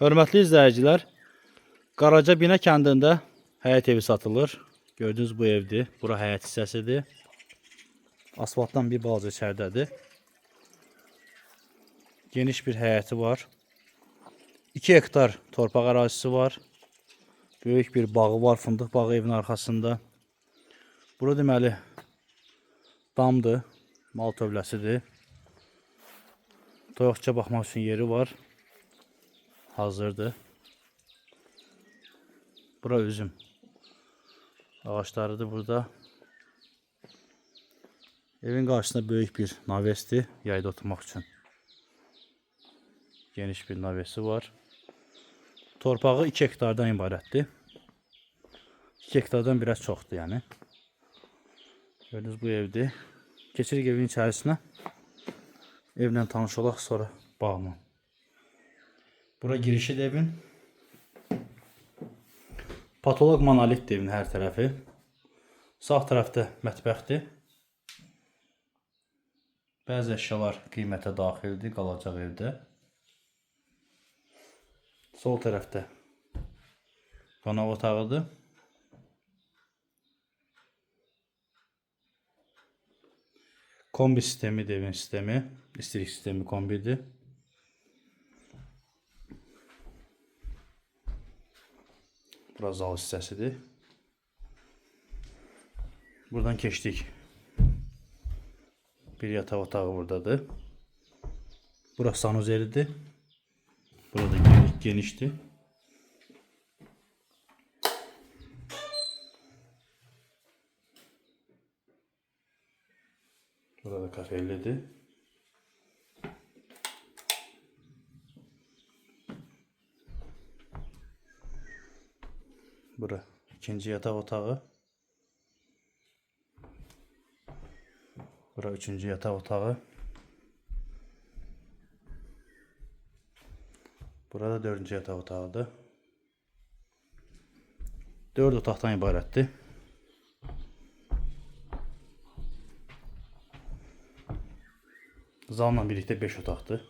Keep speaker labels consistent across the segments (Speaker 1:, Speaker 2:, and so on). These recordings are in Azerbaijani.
Speaker 1: Hörmətli izləyicilər, Qaraca Binə kəndində həyət evi satılır. Gördüyünüz bu evdir. Bura həyət hissəsidir. Asfaltdan bir balaca içəridədir. Geniş bir həyəti var. 2 hektar torpaq ərazisi var. Böyük bir bağı var, fındıq bağı evin arxasında. Bura deməli damdır, mal tövləsidir. Toyuqça baxmaq üçün yeri var. Hazırdır. Bura üzüm ağaçlarıdır burada. Evin qarşısında böyük bir navesdir, yayda oturmaq üçün. Geniş bir navesi var. Torpağı 2 hektardan ibarətdir. 2 hektardan biraz çoxdur yəni. Gördüyünüz bu evdir. Keçirik evin içərisinə. Evlə tanış olaq, sonra bağlı. Bura girişidir evin. Patolog monolitdir evin hər tərəfi. Sağ tərəfdə mətbəxdir. Bəzi əşyalar qiymətə daxildir, qalacaq evdə. Sol tərəfdə qonaq otağıdır. Kombi sistemidir evin sistemi. İstilik sistemi kombidir. Bura zal hissəsidir. Buradan keçdik. Bir yataq otağı buradadır. Bura sanuzelidir. Burada genişdir. Burada kafelidir. Bura ikinci yataq otağı. Bura üçüncü yataq otağı. Burada dördüncü yataq otağıdır. 4 otaqdan ibarətdir. Zalla birlikdə 5 otaqdır.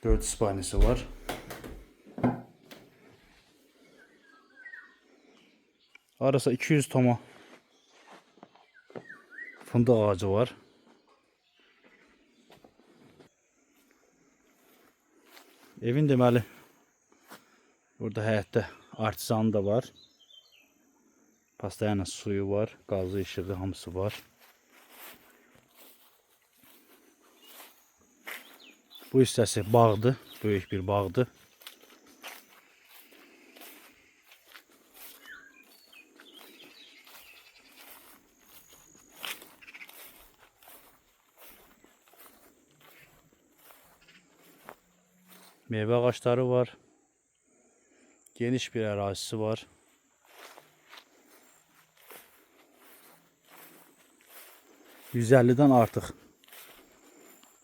Speaker 1: 4 spalnisi var. Arası 200 toma fındıq ağacı var. Evin deməli burada həyətdə artizanı da var. Pastayanın suyu var, qazı, işığı hamısı var. Bu hissəsi bağdır, böyük bir bağdır. Meyve ağaçları var. Geniş bir ərazisi var. %50'den artıq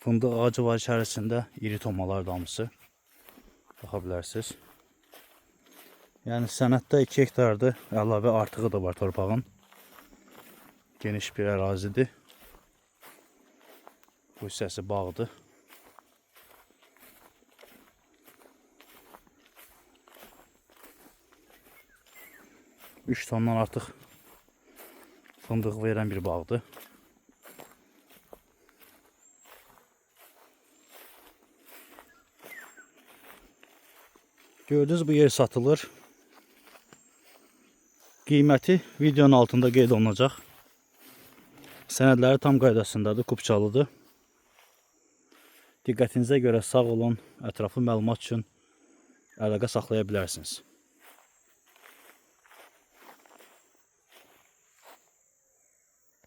Speaker 1: fındıq ağacı var içərisində. İri tomalar damısı. Baxa bilərsiniz. Yəni sənətdə 2 hektardır. Əlavə artığı da var torpağın. Geniş bir ərazidir. Bu hissəsi bağdır. 3 tondan artıq fındıq verən bir bağdır. Gördüğünüz bu yer satılır. Qiyməti videonun altında qeyd olunacaq. Sənədləri tam qaydasındadır, kupçalıdır. Diqqətinizə görə sağ olun. Ətraflı məlumat üçün əlaqə saxlaya bilərsiniz.